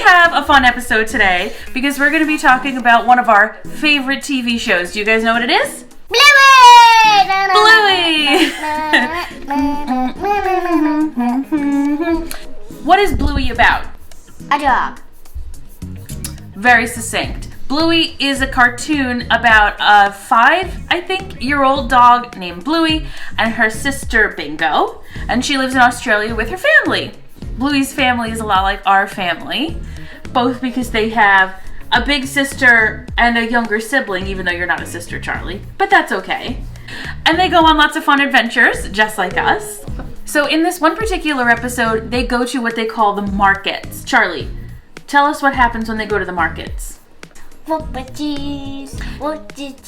have a fun episode today because we're going to be talking about one of our favorite TV shows. Do you guys know what it is? Bluey! Bluey! What is Bluey about? A dog. Very succinct. Bluey is a cartoon about a 5-year-old dog named Bluey and her sister Bingo, and she lives in Australia with her family. Bluey's family is a lot like our family, both because they have a big sister and a younger sibling, even though you're not a sister, Charlie, but that's okay. And they go on lots of fun adventures, just like us. So in this one particular episode, they go to what they call the markets. Charlie, tell us what happens when they go to the markets. Poffertjies.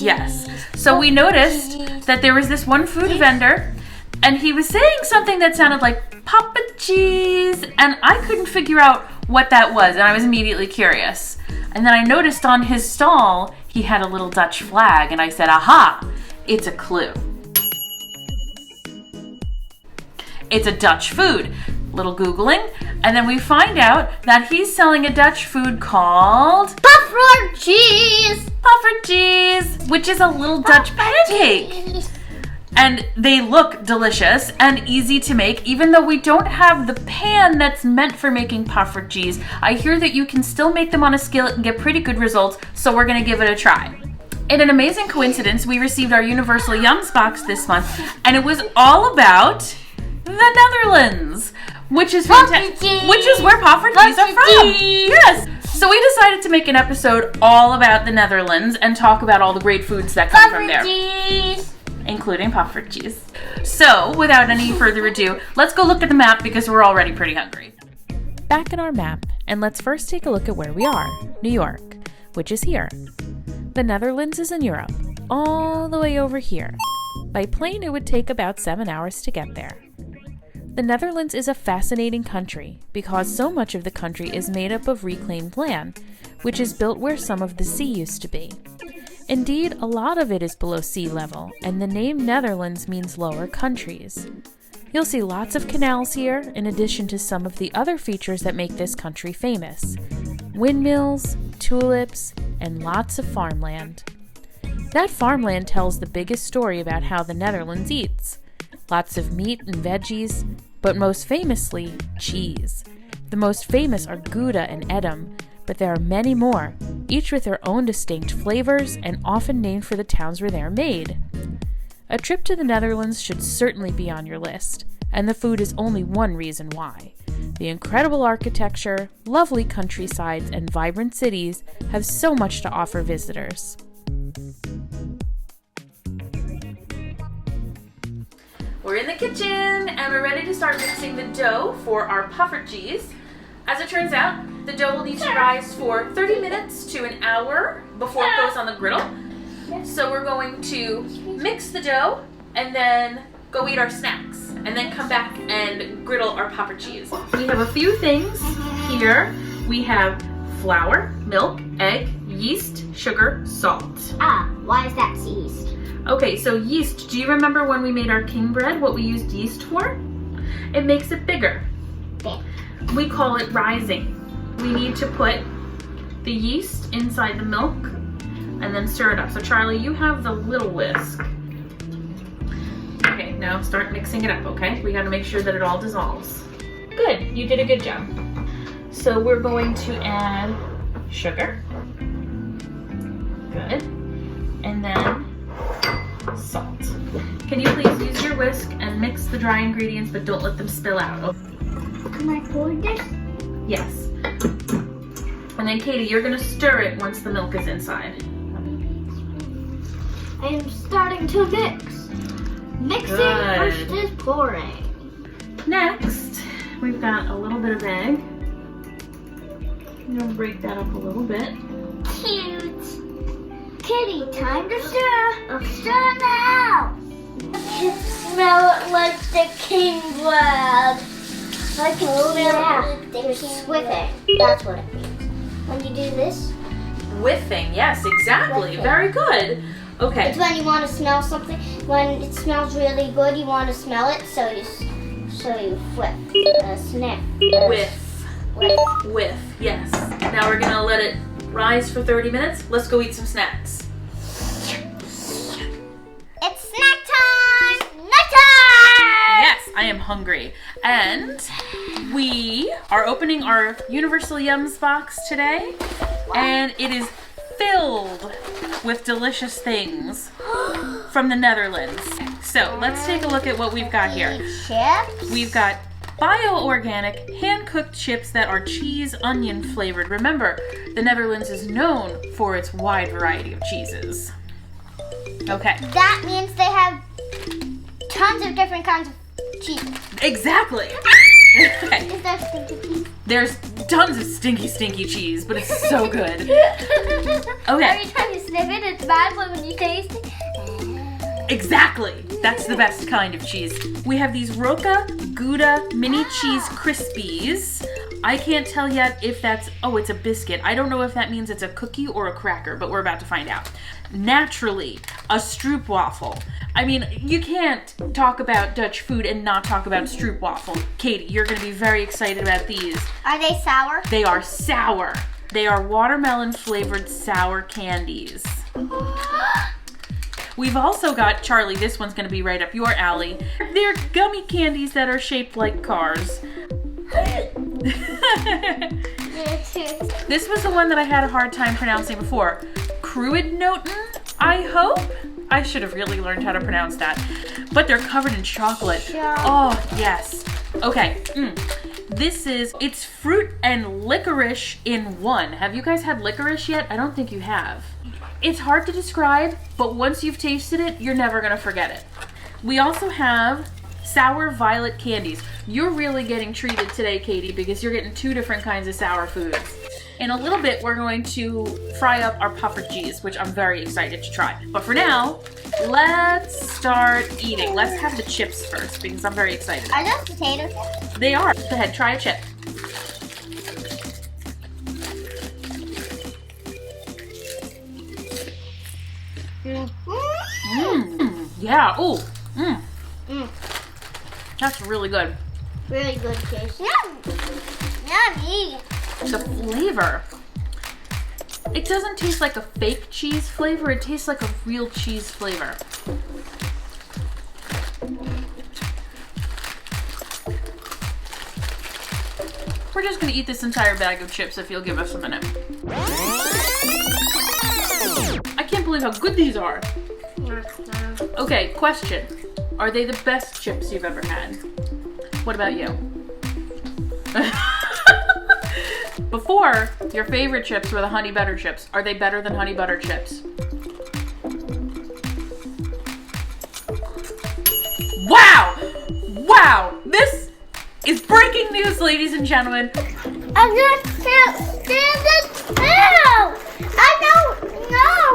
Yes. So we noticed that there was this one food vendor, and he was saying something that sounded like poffertjies, and I couldn't figure out what that was, and I was immediately curious. And then I noticed on his stall, he had a little Dutch flag, and I said, aha, it's a clue. It's a Dutch food. Little Googling, and then we find out that he's selling a Dutch food called Poffertjies. poffertjies, which is a little Dutch pancake. And they look delicious and easy to make, even though we don't have the pan that's meant for making poffertjies. I hear that you can still make them on a skillet and get pretty good results, so we're gonna give it a try. In an amazing coincidence, we received our Universal Yums box this month, and it was all about the Netherlands, which is where poffertjies are from. Yes. So we decided to make an episode all about the Netherlands and talk about all the great foods that come from there, including poffertjies. So, without any further ado, let's go look at the map because we're already pretty hungry. Back in our map, and let's first take a look at where we are, New York, which is here. The Netherlands is in Europe, all the way over here. By plane, it would take about 7 hours to get there. The Netherlands is a fascinating country because so much of the country is made up of reclaimed land, which is built where some of the sea used to be. Indeed, a lot of it is below sea level, and the name Netherlands means lower countries. You'll see lots of canals here, in addition to some of the other features that make this country famous: windmills, tulips, and lots of farmland. That farmland tells the biggest story about how the Netherlands eats. Lots of meat and veggies, but most famously, cheese. The most famous are Gouda and Edam, but there are many more, each with their own distinct flavors and often named for the towns where they are made. A trip to the Netherlands should certainly be on your list, and the food is only one reason why. The incredible architecture, lovely countrysides, and vibrant cities have so much to offer visitors. We're in the kitchen, and we're ready to start mixing the dough for our poffertjies. As it turns out, the dough will need to rise for 30 minutes to an hour before it goes on the griddle. So we're going to mix the dough and then go eat our snacks and then come back and griddle our poffertjies. We have a few things here. We have flour, milk, egg, yeast, sugar, salt. Why is that yeast? Okay, so yeast, do you remember when we made our king bread, what we used yeast for? It makes it bigger. Yeah. We call it rising. We need to put the yeast inside the milk and then stir it up. So Charlie, you have the little whisk. Okay, now start mixing it up, okay? We gotta make sure that it all dissolves. Good, you did a good job. So we're going to add sugar. Good. And then salt. Can you please use your whisk and mix the dry ingredients, but don't let them spill out? Oh. Can I pour this? Yes. And then Katie, you're gonna stir it once the milk is inside. I am starting to mix. Mixing first is pouring. Next, we've got a little bit of egg. I'm gonna break that up a little bit. Cute. Kitty, time to stir. Stir now. I can smell it like the king bread. I can smell it like the king bread. That's what it means. When you do this. Whiffing, yes, exactly. Whiffing. Very good. Okay. It's when you want to smell something. When it smells really good, you want to smell it, so you whip. Snap. Whiff. With, yes. Now we're gonna let it rise for 30 minutes. Let's go eat some snacks. It's snack time! Snack time! Yes, I am hungry. And we are opening our Universal Yums box today. And it is filled with delicious things from the Netherlands. So let's take a look at what we've got here. Chips. We've got bio-organic, hand-cooked chips that are cheese onion flavored. Remember, the Netherlands is known for its wide variety of cheeses. Okay. That means they have tons of different kinds of cheese. Exactly. Okay. Is there stinky cheese? There's tons of stinky cheese, but it's so good. Are Okay. you trying to sniff it? It's bad, but when you taste it. Exactly. That's the best kind of cheese. We have these Roca Gouda mini cheese crispies. I can't tell yet if that's, oh, it's a biscuit. I don't know if that means it's a cookie or a cracker, but we're about to find out. Naturally, a stroopwafel. I mean, you can't talk about Dutch food and not talk about stroopwafel. Katie, you're gonna be very excited about these. Are they sour? They are sour. They are watermelon flavored sour candies. We've also got, Charlie, this one's gonna be right up your alley. They're gummy candies that are shaped like cars. This was the one that I had a hard time pronouncing before. Kruidnoten, I hope? I should have really learned how to pronounce that. But they're covered in chocolate. Oh, yes. Okay, it's fruit and licorice in one. Have you guys had licorice yet? I don't think you have. It's hard to describe, but once you've tasted it, you're never gonna forget it. We also have sour violet candies. You're really getting treated today, Katie, because you're getting two different kinds of sour foods. In a little bit, we're going to fry up our poffertjies, which I'm very excited to try. But for now, let's start eating. Let's have the chips first, because I'm very excited. Are those potato chips? They are. Go ahead, try a chip. Yeah. Oh. That's really good. Really good taste. Yummy. The flavor. It doesn't taste like a fake cheese flavor. It tastes like a real cheese flavor. We're just gonna eat this entire bag of chips if you'll give us a minute. I can't believe how good these are. Okay, question. Are they the best chips you've ever had? What about you? Before, your favorite chips were the honey butter chips. Are they better than honey butter chips? Wow! Wow! This is breaking news, ladies and gentlemen. I just can't stand the smell. I don't know.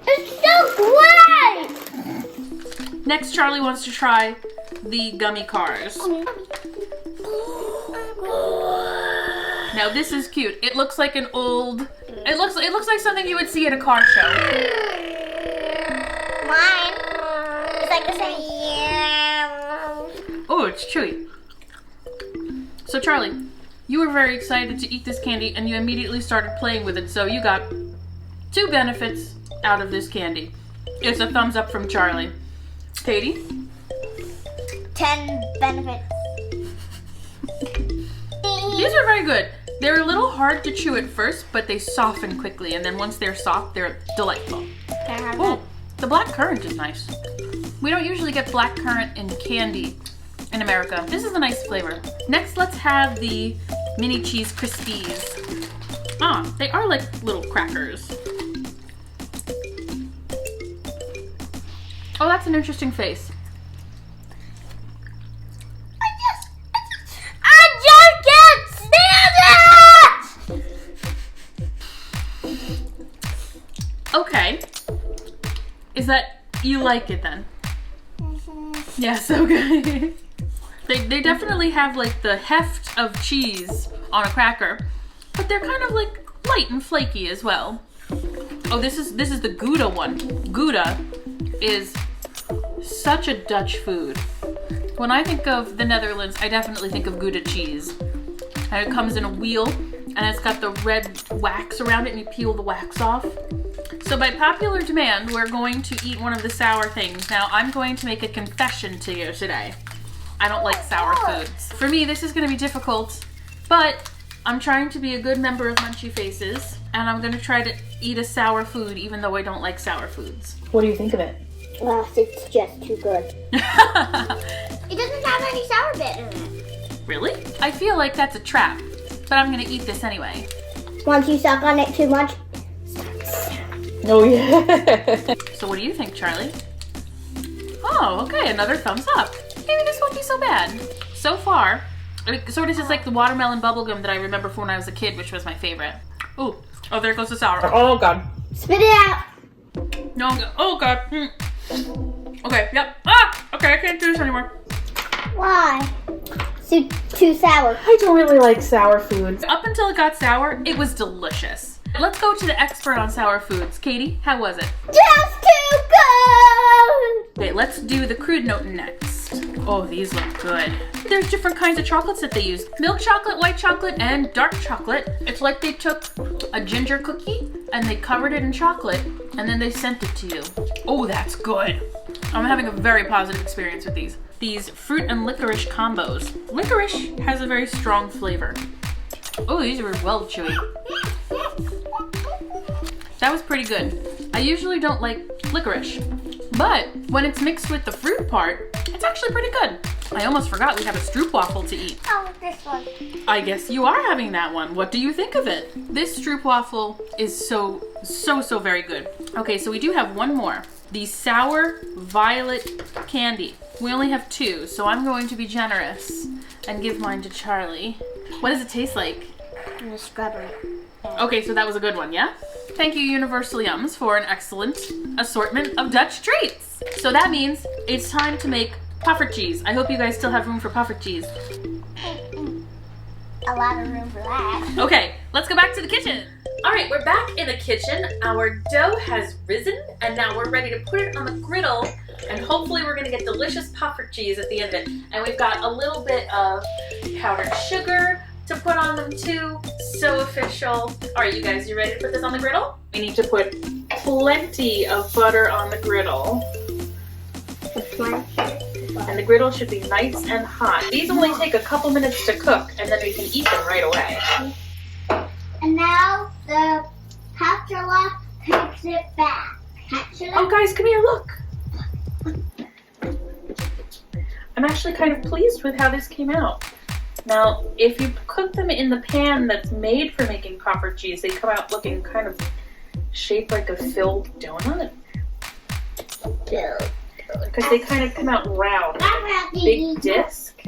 It's so great. Next, Charlie wants to try the gummy cars. Now this is cute. It looks like an old. It looks like something you would see at a car show. Mine is like the same. Oh, it's chewy. So Charlie, you were very excited to eat this candy and you immediately started playing with it. So you got 2 benefits out of this candy. It's a thumbs up from Charlie. Katie? 10 benefits. These are very good. They're a little hard to chew at first, but they soften quickly, and then once they're soft, they're delightful. Can I have Oh, the black currant is nice. We don't usually get black currant in candy in America. This is a nice flavor. Next, let's have the mini cheese crispies. Ah, they are like little crackers. Oh, that's an interesting face. I just can't stand it! Okay. Is that, you like it then? Yes, okay. They definitely have like the heft of cheese on a cracker, but they're kind of like light and flaky as well. Oh, this is the Gouda one. Gouda is such a Dutch food. When I think of the Netherlands, I definitely think of Gouda cheese. And it comes in a wheel, and it's got the red wax around it, and you peel the wax off. So by popular demand, we're going to eat one of the sour things. Now, I'm going to make a confession to you today. I don't like sour foods. For me, this is going to be difficult, but I'm trying to be a good member of Munchie Faces, and I'm going to try to eat a sour food even though I don't like sour foods. What do you think of it? Well, it's just too good. It doesn't have any sour bit in it. Really? I feel like that's a trap, but I'm going to eat this anyway. Once you suck on it too much, Oh, yeah. So what do you think, Charlie? Oh, okay, another thumbs up. Maybe this won't be so bad. So far, it sort of tastes like the watermelon bubblegum that I remember from when I was a kid, which was my favorite. Ooh, oh, there goes the sour. Oh, God. spit it out. No, oh, God. Okay, yep. Ah, okay, I can't do this anymore. Why? Too sour. I don't really like sour foods. Up until it got sour, it was delicious. Let's go to the expert on sour foods. Katie, how was it? Just too good. Okay, let's do the crude note next. Oh, these look good. There's different kinds of chocolates that they use. Milk chocolate, white chocolate, and dark chocolate. It's like they took a ginger cookie and they covered it in chocolate and then they sent it to you. Oh, that's good. I'm having a very positive experience with these. These fruit and licorice combos. Licorice has a very strong flavor. Oh, these are well chewy. That was pretty good. I usually don't like licorice, but when it's mixed with the fruit part, it's actually pretty good. I almost forgot we have a stroopwafel to eat. Oh, this one. I guess you are having that one. What do you think of it? This stroopwafel is so very good. Okay, so we do have one more. The sour violet candy. We only have two, so I'm going to be generous and give mine to Charlie. What does it taste like? The strawberry. Okay, so that was a good one, yeah? Thank you, Universal Yums, for an excellent assortment of Dutch treats. So that means it's time to make poffertjies. I hope you guys still have room for poffertjies. A lot of room for that. Okay, let's go back to the kitchen. All right, we're back in the kitchen. Our dough has risen, and now we're ready to put it on the griddle, and hopefully we're gonna get delicious poffertjies at the end of it. And we've got a little bit of powdered sugar to put on them too. So official. All right, you guys, you ready to put this on the griddle? We need to put plenty of butter on the griddle. And the griddle should be nice and hot. These only take a couple minutes to cook, and then we can eat them right away. And now the spatula takes it back. Oh, guys, come here, look. I'm actually kind of pleased with how this came out. Now, if you cook them in the pan that's made for making poffertjies, they come out looking kind of shaped like a filled donut. Because they kind of come out round, big disc.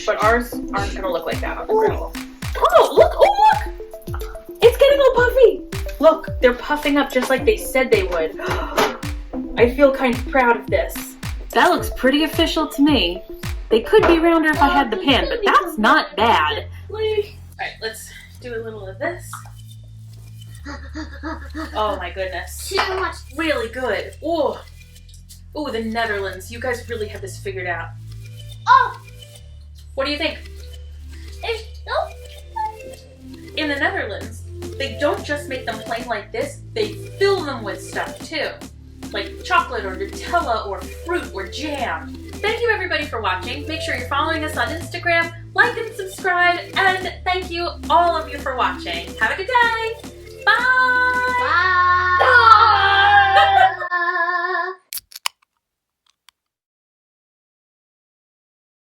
But ours aren't going to look like that on the griddle. Oh, look! It's getting all puffy! Look, they're puffing up just like they said they would. I feel kind of proud of this. That looks pretty official to me. They could be rounder if I had the pan, but that's not bad. Alright, let's do a little of this. Oh my goodness. Too much. Really good. Oh, the Netherlands. You guys really have this figured out. Oh! What do you think? In the Netherlands, they don't just make them plain like this, they fill them with stuff too. Like chocolate or Nutella or fruit or jam. Thank you everybody for watching. Make sure you're following us on Instagram, like and subscribe, and thank you all of you for watching. Have a good day!